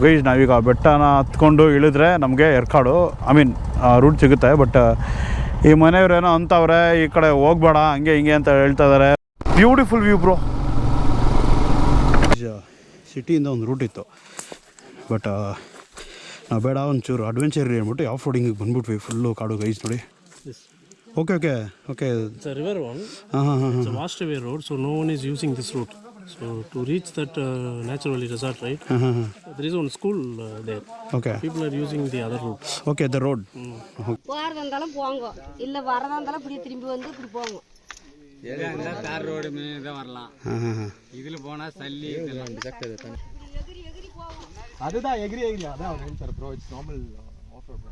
Guys ನಾವೀಗ ಬೆಟ್ಟನ ಹತ್ಕೊಂಡು ಇಳಿದ್ರೆ ನಮಗೆ ಎರ್ಕಾಡು ರೂಟ್ ಸಿಗುತ್ತೆ. ಬಟ್ ಈ ಮನೆಯವ್ರೇನೋ ಅಂತವ್ರೆ ಈ ಕಡೆ ಹೋಗ್ಬೇಡ ಹಂಗೆ ಹಿಂಗೆ ಅಂತ ಹೇಳ್ತಾ ಇದ್ದಾರೆ. Beautiful view bro. ಸಿಟಿಯಿಂದ ಒಂದು ರೂಟ್ ಇತ್ತು, ಬಟ್ ನಾವು ಬೇಡ ಒಂಚೂರು ಅಡ್ವೆಂಚರ್ ಹೇಳ್ಬಿಟ್ಟು ಆಫ್ ರೋಡಿಂಗಿಗೆ ಬಂದ್ಬಿಟ್ವಿ. ಫುಲ್ಲು ಕಾಡು ಗೈಸ್ ನೋಡಿ. Okay. It's a river one. It's a vast away road, so no one is using this route. So to reach that natural resort, right? There is one school there. Okay. People are using the other route. Okay, the road. வாரதாந்தாலும் போங்க, இல்ல வரதாந்தாலும் இப்படி திரும்பி வந்து இப்படி போங்க. ஏன்னா தார் road மேல தான் வரலாம். இதுல போனா சல்லி இதெல்லாம் ஜக்கது தான. அதுதான் எகிரி அதான் அவர் சொல்றாரு bro. It's normal off road.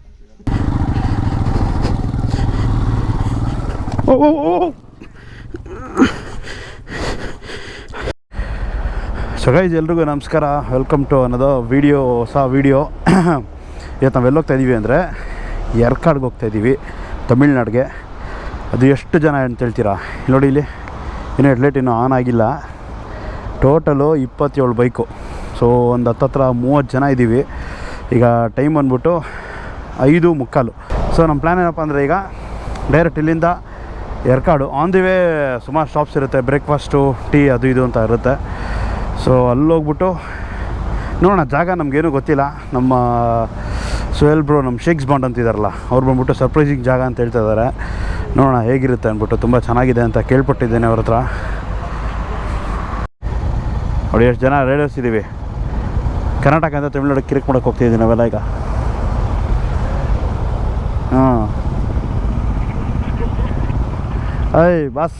So guys ಎಲ್ರಿಗೂ ನಮಸ್ಕಾರ, ವೆಲ್ಕಮ್ ಟು ಅನ್ನೋದು ವಿಡಿಯೋ, ಹೊಸ ವಿಡಿಯೋ. ಇವತ್ತು ನಾವೆಲ್ಲಿ ಹೋಗ್ತಾಯಿದ್ದೀವಿ ಅಂದರೆ ಎರ್ಕಾಡ್ಗೆ ಹೋಗ್ತಾಯಿದ್ದೀವಿ, ತಮಿಳ್ನಾಡಿಗೆ. ಅದು ಎಷ್ಟು ಜನ ಅಂತ ಹೇಳ್ತೀರಾ? ನೋಡಿ ಇಲ್ಲಿ ಇನ್ನೂ ಹೆಡ್ಲೈಟ್ ಇನ್ನೂ ಆನ್ ಆಗಿಲ್ಲ. Total 27 bike. ಸೊ ಒಂದು ಹತ್ತತ್ರ 30 ಜನ ಇದ್ದೀವಿ. ಈಗ ಟೈಮ್ ಬಂದ್ಬಿಟ್ಟು 5:45. ಸೊ ನಮ್ಮ ಪ್ಲ್ಯಾನ್ ಏನಪ್ಪ ಅಂದರೆ ಈಗ ಡೈರೆಕ್ಟ್ ಇಲ್ಲಿಂದ ಎರ್ಕಾಡು. ಆನ್ ದಿ ವೇ ಸುಮಾರು ಸ್ಟಾಪ್ಸ್ ಇರುತ್ತೆ, ಬ್ರೇಕ್ಫಾಸ್ಟು, ಟೀ ಅದು ಇದು ಅಂತ ಇರುತ್ತೆ. ಸೊ ಅಲ್ಲೋಗ್ಬಿಟ್ಟು ನೋಡೋಣ. ಜಾಗ ನಮಗೇನು ಗೊತ್ತಿಲ್ಲ. ನಮ್ಮ ಸುಹೇಲ್ ಬ್ರೋ, ನಮ್ಮ ಶೇಕ್ಸ್ ಬಾಂಡ್ ಅಂತಿದ್ದಾರಲ್ಲ, ಅವ್ರು ಬಂದ್ಬಿಟ್ಟು ಸರ್ಪ್ರೈಸಿಂಗ್ ಜಾಗ ಅಂತ ಹೇಳ್ತಾ ಇದ್ದಾರೆ. ನೋಡೋಣ ಹೇಗಿರುತ್ತೆ ಅಂದ್ಬಿಟ್ಟು. ತುಂಬ ಚೆನ್ನಾಗಿದೆ ಅಂತ ಕೇಳ್ಪಟ್ಟಿದ್ದೇನೆ ಅವ್ರ ಹತ್ರ. ನೋಡಿ ಎಷ್ಟು ಜನ ರೈಡರ್ಸ್ ಇದ್ದೀವಿ. ಕರ್ನಾಟಕ ಅಂತ ತಮಿಳ್ನಾಡು ಕಿರಿಕ್ ಮಾಡೋಕ್ಕೆ ಹೋಗ್ತಿದ್ದೀವಿ ನಾವೆಲ್ಲ ಈಗ. ಹಾಂ ಬಾಸ್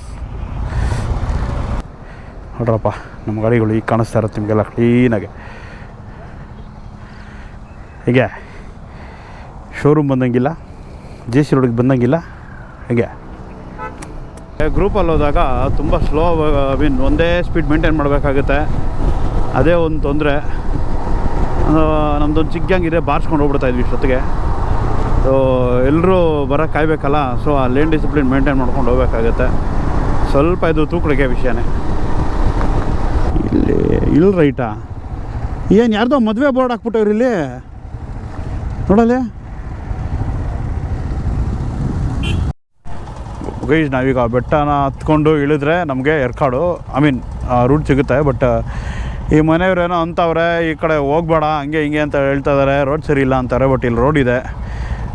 ನೋಡ್ರಪ್ಪ, ನಮ್ಮ ಗಾಡಿಗಳು ಈಗ ಕಾಣಿಸ್ತಾ ಇರುತ್ತೆ ನಿಮಗೆಲ್ಲ ಕ್ಲೀನಾಗೆ. ಹೀಗೆ ಶೋರೂಮ್ ಬಂದಂಗಿಲ್ಲ, ಜೆ ಸಿ ರೋಡಿಗೆ ಬಂದಂಗಿಲ್ಲ. ಹೀಗೆ ಗ್ರೂಪಲ್ಲಿ ಹೋದಾಗ ತುಂಬ ಸ್ಲೋ, ಒಂದೇ ಸ್ಪೀಡ್ ಮೇಂಟೈನ್ ಮಾಡಬೇಕಾಗುತ್ತೆ. ಅದೇ ಒಂದು ತೊಂದರೆ. ನಮ್ಮದೊಂದು ಚಿಕ್ಕ ಗ್ಯಾಂಗ್ ಇದೆ, ಬಾರಿಸ್ಕೊಂಡು ಹೋಗ್ಬಿಡ್ತಾಯಿದ್ವಿ ಇಷ್ಟೊತ್ತಿಗೆ. ಸೊ ಎಲ್ಲರೂ ಬರೋಕ್ಕೆ ಕಾಯಬೇಕಲ್ಲ. ಸೊ ಆ ಲೇನ್ ಡಿಸಿಪ್ಲಿನ್ ಮೇಂಟೈನ್ ಮಾಡ್ಕೊಂಡು ಹೋಗ್ಬೇಕಾಗತ್ತೆ. ಸ್ವಲ್ಪ ಇದು ತೂಕಡಿಕೆ ವಿಷಯನೇ. ಇಲ್ಲಿ ರೈಟಾ? ಏನು ಯಾರ್ದೋ ಮದುವೆ ಬೋರ್ಡ್ ಹಾಕ್ಬಿಟ್ಟವ್ರು ಇಲ್ಲಿ ನೋಡಲ್ಲಿ. ಗೈಸ್ ನಾವೀಗ ಬೆಟ್ಟನ ಹತ್ಕೊಂಡು ಇಳಿದ್ರೆ ನಮಗೆ ಎರ್ಕಾಡು ರೂಟ್ ಸಿಗುತ್ತೆ. ಬಟ್ ಈ ಮನೆಯವ್ರೇನೋ ಅಂತವ್ರೆ ಈ ಕಡೆ ಹೋಗ್ಬೇಡ ಹಂಗೆ ಹಿಂಗೆ ಅಂತ ಹೇಳ್ತಾ ಇದ್ದಾರೆ. ರೋಡ್ ಸರಿ ಇಲ್ಲ ಅಂತಾರೆ. ಬಟ್ ಇಲ್ಲಿ ರೋಡ್ ಇದೆ.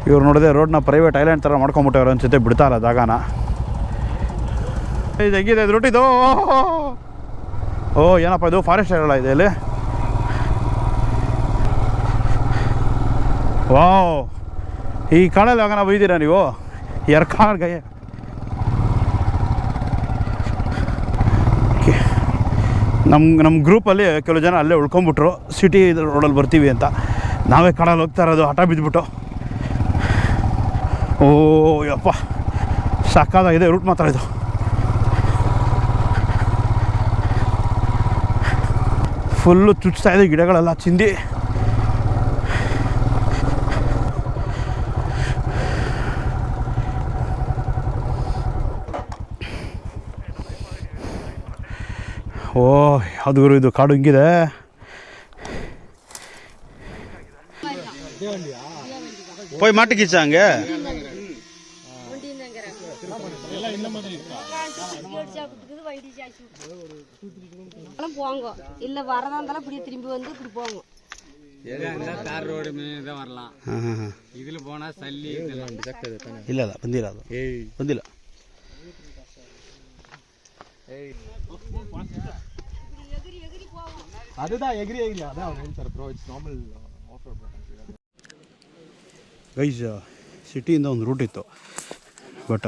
ಇವ್ರು ನೋಡಿದೆ ರೋಡ್ನ ಪ್ರೈವೇಟ್ ಐಲ್ಯಾಂಡ್ ಥರ ಮಾಡ್ಕೊಂಬಿಟ್ಟವ್ರು ಅನ್ಸುತ್ತೆ, ಬಿಡ್ತಾರಲ್ಲ ಜಾಗನ. ಇದು ಹೆಂಗಿದೆ ಇದು ರೂಟ್? ಇದು ಏನಪ್ಪ ಇದು ಫಾರೆಸ್ಟ್ ಏರಿಯಲ್ಲ ಇದೆ ಇಲ್ಲಿ. ವಾವ್, ಈ ಕಾಡಲ್ಲಿ ಯಾವಾಗ ಬೈದ್ದೀರಾ ನೀವು? ಎರ್ಕಾಡ್ಗೆ ನಮ್ಮ ಗ್ರೂಪಲ್ಲಿ ಕೆಲವು ಜನ ಅಲ್ಲೇ ಉಳ್ಕೊಂಬಿಟ್ರು, ಸಿಟಿ ರೋಡಲ್ಲಿ ಬರ್ತೀವಿ ಅಂತ. ನಾವೇ ಕಾಡಲ್ಲಿ ಹೋಗ್ತಾ ಇರೋದು, ಹಠ ಬಿದ್ದುಬಿಟ್ಟು. ಯಪ್ಪ ಸಾಕಾಗಿದೆ ರೂಟ್ ಮಾತ್ರ ಇದು. ಫುಲ್ಲು ಚುಚ್ತಾ ಇದೆ ಗಿಡಗಳೆಲ್ಲ ಚಿಂದಿ. ಯಾವ್ದು ಗುರು ಇದು ಕಾಡು ಹಿಂಗಿದೆ. போய் மாட்டிக்கிச்சாங்க. போங்க, இல்ல வரதா இருந்தாலும் இப்படி திரும்பி வந்து இப்படி போங்க. ஏன்னா தார் ரோடு மேல தான் வரலாம். இதுல போனா சல்லி இதெல்லாம் ஜக்கது தான. ಇಲ್ಲ ಬಂದಿಲ್ಲ, ಅದು ಬಂದಿಲ್ಲ. அதுதான் எகிரி அதான் அவர் ಹೇಳ್ತಾರೆ bro. It's normal off road. Guys ಸಿಟಿಯಿಂದ ಒಂದು ರೂಟ್ ಇತ್ತು, ಬಟ್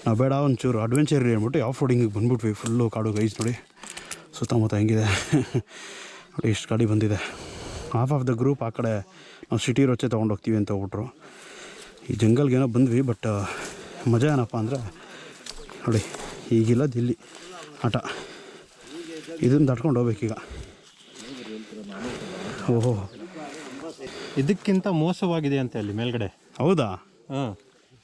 ನಾವು ಬೇಡ ಒಂಚೂರು ಅಡ್ವೆಂಚರ್ ಹೇಳ್ಬಿಟ್ಟು ಆಫ್ ರೋಡಿಂಗಿಗೆ ಬಂದ್ಬಿಟ್ವಿ. ಫುಲ್ಲು ಕಾಡು ಗೈಸ್ ನೋಡಿ, ಸುತ್ತಮುತ್ತ ಹೆಂಗಿದೆ ನೋಡಿ. ಎಷ್ಟು ಗಾಡಿ ಬಂದಿದೆ. ಹಾಫ್ ಆಫ್ ದ ಗ್ರೂಪ್ ಆ ಕಡೆ ನಾವು ಸಿಟಿ ರೋಚೆ ತೊಗೊಂಡೋಗ್ತೀವಿ ಅಂತ ಹೋಗ್ಬಿಟ್ರು. ಈ ಜಂಗಲ್ಗೇನೋ ಬಂದ್ವಿ, ಬಟ್ ಮಜಾ ಏನಪ್ಪ ಅಂದರೆ ನೋಡಿ, ಈಗಿಲ್ಲ ದಿಲ್ಲಿ ಆಟ. ಇದನ್ನು ದಾಟ್ಕೊಂಡು ಹೋಗ್ಬೇಕೀಗ. ಓಹೋ, ಇದಕ್ಕಿಂತ ಮೋಸವಾಗಿದೆ ಅಂತ ಅಲ್ಲಿ ಮೇಲ್ಗಡೆ. ಹೌದಾ? ಹಾಂ,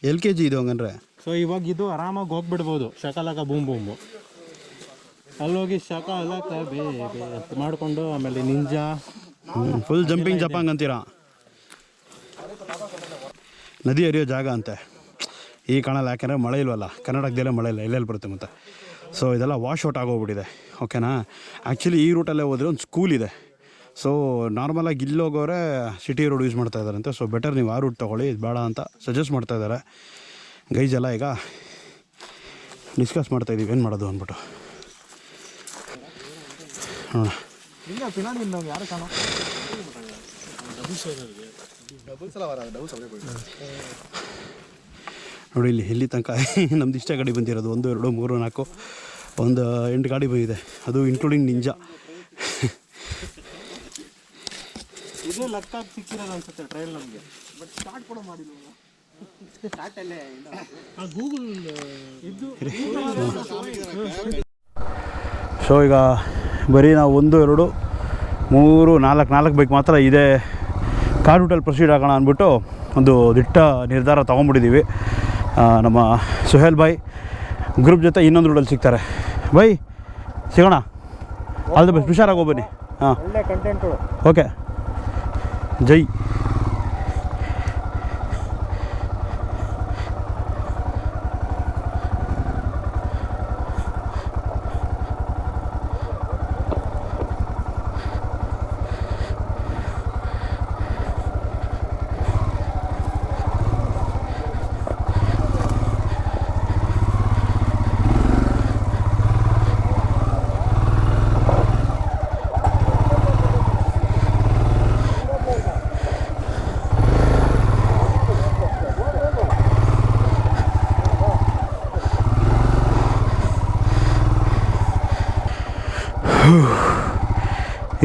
LKG ಇದು ಹಂಗಂದ್ರೆ. ಸೊ ಇವಾಗ ಇದು ಆರಾಮಾಗಿ ಹೋಗ್ಬಿಡ್ಬೋದು. ಶಕಲಕ ಬೂಮ್ ಬೂಮು ಅಲ್ಲೋಗಿ ಶಕಲಕ ಬೇ ಅಂತ ಮಾಡಿಕೊಂಡು ಆಮೇಲೆ ನಿಂಜಾ ಫುಲ್ ಜಂಪಿಂಗ್ ಜಪಾಂಗ್ ಅಂತೀರಾ. ನದಿ ಹರಿಯೋ ಜಾಗ ಅಂತೆ ಈ ಕಾಣಲ್ಲ, ಯಾಕೆಂದರೆ ಮಳೆ ಇಲ್ವಲ್ಲ, ಕರ್ನಾಟಕದಲ್ಲೇ ಮಳೆ ಇಲ್ಲ, ಎಲ್ಲೆಲ್ಲಿ ಬರುತ್ತೆ ಮತ್ತು. ಸೊ ಇದೆಲ್ಲ ವಾಶ್ ಔಟ್ ಆಗೋಗ್ಬಿಟ್ಟಿದೆ. ಓಕೆನಾ. ಆ್ಯಕ್ಚುಲಿ ಈ ರೂಟಲ್ಲೇ ಹೋದರೆ ಒಂದು ಸ್ಕೂಲ್ ಇದೆ. ಸೊ ನಾರ್ಮಲಾಗಿ ಇಲ್ಲೋಗೋರೆ ಸಿಟಿ ರೋಡ್ ಯೂಸ್ ಮಾಡ್ತಾ ಇದ್ದಾರಂತೆ. ಸೊ ಬೆಟರ್ ನೀವು ಆ ರೂಟ್ ತೊಗೊಳ್ಳಿ, ಇದು ಬೇಡ ಅಂತ ಸಜೆಸ್ಟ್ ಮಾಡ್ತಾ ಇದ್ದಾರೆ ಗೈಸ್ ಎಲ್ಲ. ಈಗ ಡಿಸ್ಕಸ್ ಮಾಡ್ತಾಯಿದ್ದೀವಿ ಏನು ಮಾಡೋದು ಅಂದ್ಬಿಟ್ಟು. ನೋಡೋಣ. ನೋಡಿ ಇಲ್ಲಿ ತನಕ ನಮ್ದು ಇಷ್ಟ ಗಾಡಿ ಬಂದಿರೋದು 1 2 3 4 ಒಂದು 8 ಗಾಡಿ ಬಂದಿದೆ, ಅದು ಇನ್ಕ್ಲೂಡಿಂಗ್ ನಿಂಜಾ. ಇದೇ ಲೆಕ್ಕ ಸಿಕ್ಕಿರೋದು ಅನ್ಸುತ್ತೆ ಟ್ರಯಲ್ ನಮಗೆ, ಬಟ್ ಸ್ಟಾರ್ಟ್ ಕೂಡ ಮಾಡಿಲ್ಲ. ಗೂಗಲ್ ಇದು. ಸೊ ಈಗ ಬರೀ ನಾವು 1 2 3 4 ಬೈಕ್ ಮಾತ್ರ ಇದೆ ಕಾರ್ ರೂಟಲ್ಲಿ ಪ್ರೊಸೀಡ್ ಆಗೋಣ ಅಂದ್ಬಿಟ್ಟು ಒಂದು ದಿಟ್ಟ ನಿರ್ಧಾರ ತೊಗೊಂಡ್ಬಿಟ್ಟಿದ್ದೀವಿ. ನಮ್ಮ ಸುಹೇಲ್ ಬಾಯ್ ಗ್ರೂಪ್ ಜೊತೆ ಇನ್ನೊಂದು ರೂಟಲ್ಲಿ ಸಿಗ್ತಾರೆ. ಬೈ ಸಿಗೋಣ, ಆಲ್ ದ ಬೆಸ್ಟ್, ಹುಷಾರಾಗಿ ಹೋಗ್ಬನ್ನಿ. ಹಾಂ ಓಕೆ, ಜೈ.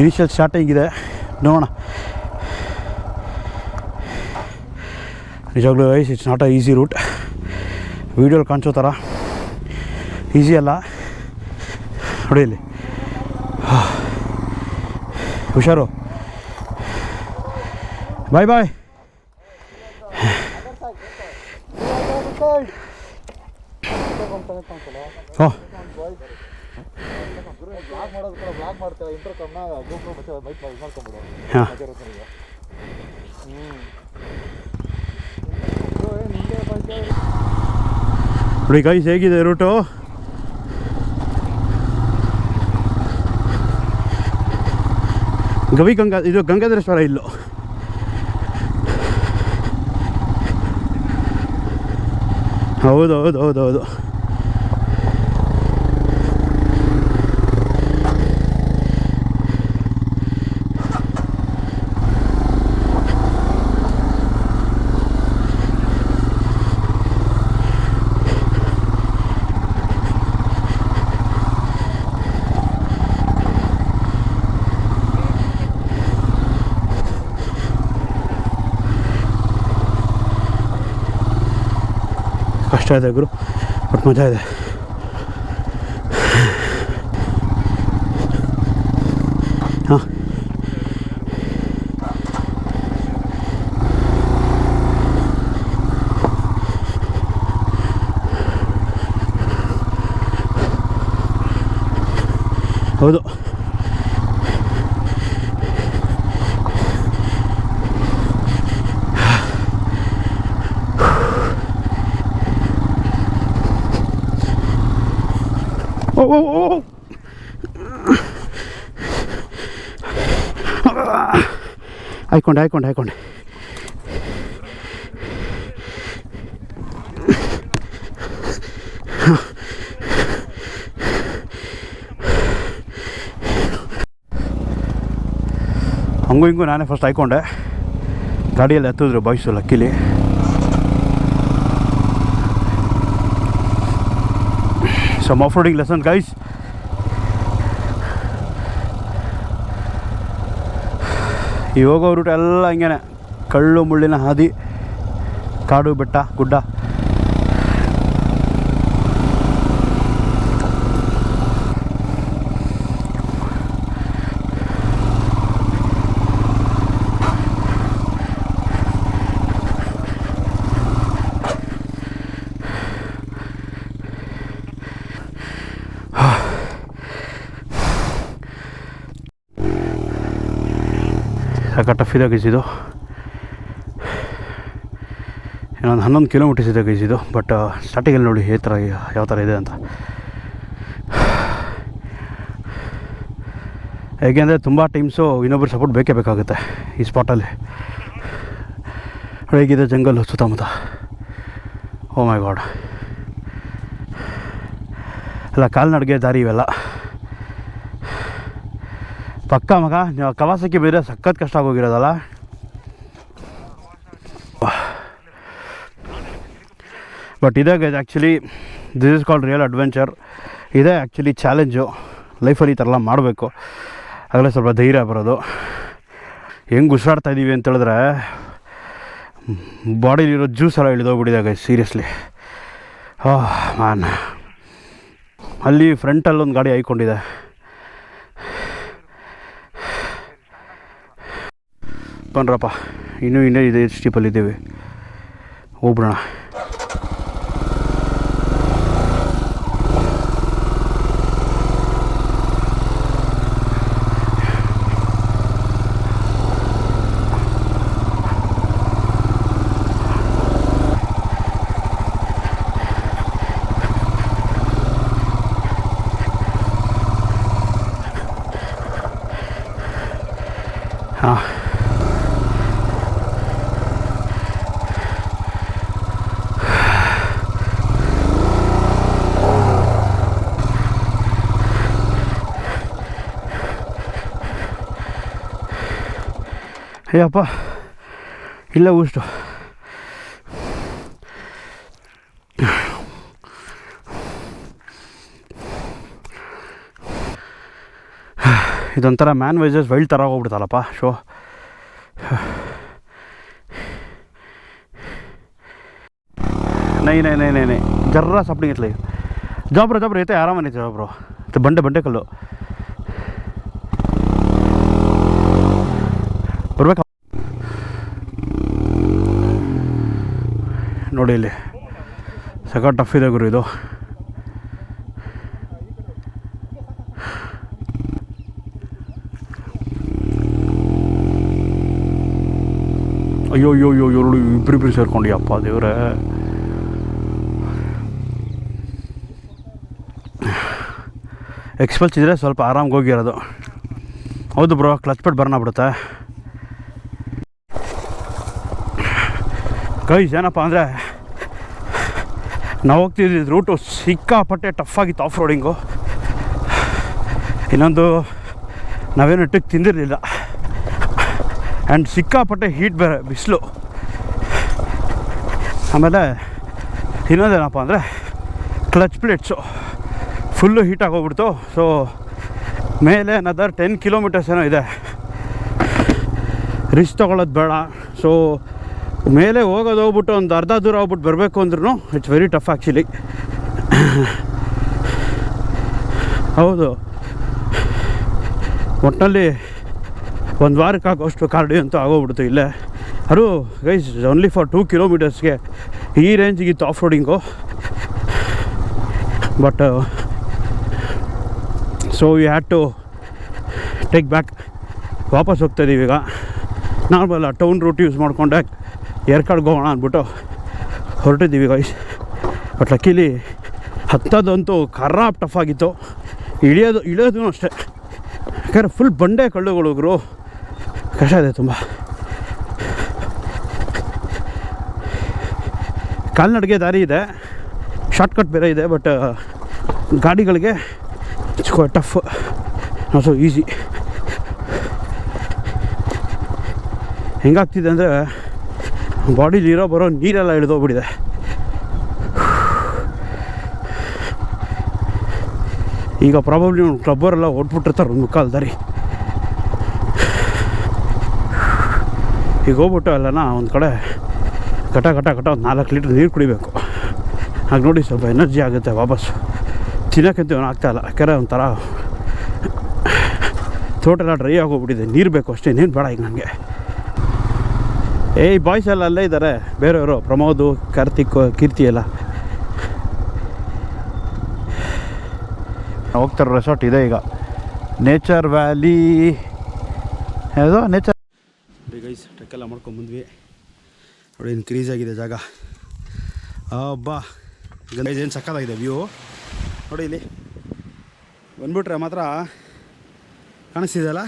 ಇನಿಷಿಯಲ್ ಸ್ಟಾರ್ಟಿಂಗ್ ಇದೆ, ನೋಡೋಣ. ನಿಜವಾಗ್ಲೂ guys it's not a easy route. ವೀಡಿಯೋಲಿ ಕಾಣಿಸೋ ಥರ ಈಸಿ ಅಲ್ಲ. ನೋಡಿ ಇಲ್ಲಿ, ಹುಷಾರು. ಬಾಯ್ ಬಾಯ್. ಹಾಂ ನೋಡಿ ಗೈಸ್ ಹೇಗಿದೆ ರೂಟು. ಇದು ಗಂಗಾಧರೇಶ್ವರ ಇಲ್ಲೋ. ಹೌದು ಹೌದು ಹೌದು ಹೌದು. ಕಷ್ಟ ಇದೆ ಗುರು, ಬಟ್ ಮಜಾ ಇದೆ. ಹಾಂ ಹೌದು. ಓ ಆಯ್ಕೊಂಡೆ ಹಂಗೂ ಹಿಂಗೂ ನಾನೇ ಫಸ್ಟ್ ಹಾಯ್ಕೊಂಡೆ. ಗಾಡಿಯಲ್ಲಿ ಹತ್ತಿದ್ರು ಬಾಯ್ಸು ಲಕ್ಕಿಲಿ. Some off roading lesson guys. ಈ ಹೋಗೋ ರೂಟ್ ಎಲ್ಲ ಹಿಂಗೇನೆ, ಕಳ್ಳು ಮುಳ್ಳಿನ ಹಾದಿ, ಕಾಡು ಬೆಟ್ಟ ಗುಡ್ಡ. ಸಾಕ ಟಫ್ ಇದೆ ಗೈಸ್ ಇದು. ಇನ್ನೊಂದು 11 ಕಿಲೋಮೀಟರ್ಸ್ ಇದೆ ಗೈಸ್ ಇದು. ಬಟ್ ಸ್ಟಾರ್ಟಿಂಗಲ್ಲಿ ನೋಡಿ ಯಾವ ಥರ ಇದೆ ಅಂತ. ಹೇಗೆಂದರೆ ತುಂಬ ಟೈಮ್ಸು ಇನ್ನೊಬ್ಬರು ಸಪೋರ್ಟ್ ಬೇಕೇ ಬೇಕಾಗುತ್ತೆ ಈ ಸ್ಪಾಟಲ್ಲಿ. ಹೇಗಿದೆ ಜಂಗಲ್ಲು ಸುತ್ತಮುತ್ತ. ಓ ಮೈ ಗಾಡ್, ಎಲ್ಲ ಕಾಲ್ನಡಿಗೆ ದಾರಿ ಇವೆಲ್ಲ. ಪಕ್ಕ ಮಗ ಕವಾಸಕ್ಕೆ ಬೇರೆ ಸಖತ್ ಕಷ್ಟ ಆಗೋಗಿರೋದಲ್ಲ. ಬಟ್ ಇದೇ guys actually this is called real adventure. ಇದೇ ಆ್ಯಕ್ಚುಲಿ ಚಾಲೆಂಜು ಲೈಫಲ್ಲಿ. ಈ ಥರ ಎಲ್ಲ ಮಾಡಬೇಕು, ಆಗಲೇ ಸ್ವಲ್ಪ ಧೈರ್ಯ ಬರೋದು. ಹೆಂಗೆ ಉಸಿರಾಡ್ತಾ ಇದ್ದೀವಿ ಅಂತೇಳಿದ್ರೆ ಬಾಡಿಲಿರೋ ಜ್ಯೂಸ್ ಎಲ್ಲ ಇಳಿದೋಗ್ಬಿಟ್ಟಿದೆ ಗೈಸ್ ಸೀರಿಯಸ್ಲಿ. ಮ್ಯಾನ್, ಅಲ್ಲಿ ಫ್ರಂಟಲ್ಲೊಂದು ಗಾಡಿ ಹಾಯ್ಕೊಂಡಿದೆ. ಬನ್ರಪ್ಪ, ಇನ್ನೇ ಇದೆ ಸ್ಟೀಪಲ್ಲಿದ್ದೀವಿ, ಹೋಗ್ಬಿಡೋಣ. ಹಾಂ, ಅಯ್ಯಪ್ಪ ಇಲ್ಲ ಊಷ್ಟು. ಇದೊಂಥರ ಮ್ಯಾನ್ ವೈಸಸ್ ವೈಲ್ಡ್ ಥರ ಹೋಗ್ಬಿಡ್ತಲ್ಲಪ್ಪ ಶೋ. ನೈ ನೈ ನೈ ನೈ ನೈ ಜರ್ರ ಸಪ್ನಿಂಗ್ ಇತ್ಲ ಜಾಬ್ರ ಐತೆ ಆರಾಮನೆ ಜಾಬ್ರು. ಬಂಡೆ ಕಲ್ಲು ಬರ್ಬೇಕಾ ನೋಡಿ. ಇಲ್ಲಿ ಸಖತ್ ಟಫ್ ಇದೆ ಗುರು ಇದು. ಅಯ್ಯೋ ನೋಡಿ ಇಬ್ಬರಿಬ್ಬರು ಸೇರ್ಕೊಂಡು ಅಪ್ಪ ದೇವ್ರೆ. ಎಕ್ಸ್ಪಲ್ಸ್ ಇದ್ದರೆ ಸ್ವಲ್ಪ ಆರಾಮಾಗಿ ಹೋಗಿರೋದು. ಹೌದು ಬ್ರೋ, ಕ್ಲಚ್ ಪೆಟ್ ಬರ್ನ್ ಆಗ್ಬಿಡುತ್ತೆ ಗೈಸ್. ಏನಪ್ಪ ಅಂದರೆ ನಾವು ಹೋಗ್ತಿದ್ದಿದ್ದು ರೂಟು ಸಿಕ್ಕಾಪಟ್ಟೆ ಟಫ್ ಆಗಿತ್ತು ಆಫ್ ರೋಡಿಂಗು. ಇನ್ನೊಂದು ನಾವೇನು ಇಟ್ಟಕ್ಕೆ ತಿಂದಿರಲಿಲ್ಲ. ಆ್ಯಂಡ್ ಸಿಕ್ಕಾಪಟ್ಟೆ ಹೀಟ್ ಬೇರೆ, ಬಿಸಿಲು. ಆಮೇಲೆ ಇನ್ನೊಂದೇನಪ್ಪ ಅಂದರೆ ಕ್ಲಚ್ ಪ್ಲೇಟ್ಸು ಫುಲ್ಲು ಹೀಟಾಗಿ ಹೋಗ್ಬಿಡ್ತು. ಸೊ ಮೇಲೆ ಅನದರ್ 10 ಕಿಲೋಮೀಟರ್ಸ್ ಏನೋ ಇದೆ. ರಿಸ್ಕ್ ತೊಗೊಳ್ಳೋದು ಬೇಡ. ಸೊ ಮೇಲೆ ಹೋಗ್ಬಿಟ್ಟು ಒಂದು ಅರ್ಧ ದೂರ ಹೋಗ್ಬಿಟ್ಟು ಬರಬೇಕು ಅಂದ್ರೂ ಇಟ್ಸ್ ವೆರಿ ಟಫ್ ಆ್ಯಕ್ಚುಲಿ. ಹೌದು, ಒಟ್ಟಿನಲ್ಲಿ ಒಂದು ವಾರಕ್ಕೆ ಆಗೋಷ್ಟು ಕಾರ್ಡಿಯೋ ಅಂತೂ ಆಗೋಗ್ಬಿಡ್ತು ಇಲ್ಲೇ. ಅದು ಗೈಸ್ ಓನ್ಲಿ ಫಾರ್ 2 ಕಿಲೋಮೀಟರ್ಸ್ಗೆ ಈ ರೇಂಜಿಗಿತ್ತು off roading. But so you had to take back. ವಾಪಸ್ ಹೋಗ್ತಾಯಿದ್ದೀವಿ ಈಗ. ನಾರ್ಮಲ್ ಟೌನ್ ರೂಟ್ ಯೂಸ್ ಮಾಡಿಕೊಂಡೆ ಏರ್ಕಾಡ್ಗೆ ಹೋಗೋಣ ಅಂದ್ಬಿಟ್ಟು ಹೊರಟಿದ್ದೀವಿ ಗೈಸ್. ಬಟ್ ಲಕ್ಕೀಲಿ ಹತ್ತೋದಂತೂ ಖರಾಬ್ ಟಫ್ ಆಗಿತ್ತು. ಇಳಿಯೋದು ಅಷ್ಟೇ, ಯಾಕಂದರೆ ಫುಲ್ ಬಂಡೆ ಕಳ್ಳುಗಳು ಕಷ್ಟ ಇದೆ ತುಂಬ. ಕಾಲ್ನಡಿಗೆ ದಾರಿ ಇದೆ, ಶಾರ್ಟ್ಕಟ್ ಬೇರೆ ಇದೆ. ಬಟ್ ಗಾಡಿಗಳಿಗೆ ಟಫ್, ನಾಟ್ ಸೊ ಈಸಿ. ಹೆಂಗಾಗ್ತಿದೆ ಅಂದರೆ ಬಾಡಿಲಿ ಬರೋ ನೀರೆಲ್ಲ ಇಳಿದೋಗ್ಬಿಟ್ಟಿದೆ. ಈಗ ಪ್ರಾಬಬ್ಲಿ ಒಂದು ಕ್ಲಬ್ಬರೆಲ್ಲ ಓಡ್ಬಿಟ್ಟಿರ್ತಾರೆ ಒಂದು ಮುಕ್ಕಾಲು ದಾರಿ. ಈಗ ಹೋಗ್ಬಿಟ್ಟು ಅಲ್ಲನ ಒಂದು ಕಡೆ ಘಟ ಒಂದು 4 ಲೀಟ್ರ್ ನೀರು ಕುಡಿಬೇಕು. ಹಾಗೆ ನೋಡಿ ಸ್ವಲ್ಪ ಎನರ್ಜಿ ಆಗುತ್ತೆ ವಾಪಸ್. ತಿನ್ನೋಕ್ಕಂತೂ ಏನೂ ಆಗ್ತಾಯಿಲ್ಲ, ಯಾಕಂದರೆ ಒಂಥರ ಥ್ರೋಟೆಲ್ಲ ಡ್ರೈ ಆಗೋಗ್ಬಿಟ್ಟಿದೆ. ನೀರು ಬೇಕು ಅಷ್ಟೇ, ನೀರು ಬೇಡ ಈಗ ನನಗೆ. ಏಯ್ ಬಾಯ್ಸ್ ಎಲ್ಲ ಅಲ್ಲೇ ಇದ್ದಾರೆ, ಬೇರೆಯವರು, ಪ್ರಮೋದು, ಕಾರ್ತಿಕ್, ಕೀರ್ತಿ ಎಲ್ಲ ಹೋಗ್ತಾರೆ. ರೆಸಾರ್ಟ್ ಇದೆ ಈಗ, ನೇಚರ್ ವ್ಯಾಲಿ. ಯಾವುದೋ ನೇಚರ್ ನೋಡಿ ಗೈಸ್ ಟ್ರೆಕ್ಕೆಲ್ಲ ಮಾಡ್ಕೊಂಬಂದ್ವಿ. ನೋಡಿ ಇನ್ಕ್ರೀಸ್ ಆಗಿದೆ ಜಾಗ. ಅಬ್ಬಾ ಗೈಸ್ ಏನು ಸಕ್ಕತ್ತಾಗಿದೆ ವ್ಯೂ. ನೋಡಿ ಇಲ್ಲಿ ಬಂದ್ಬಿಟ್ರೆ ಮಾತ್ರ ಕಾಣಿಸ್ತಿದೆಯಲ್ಲ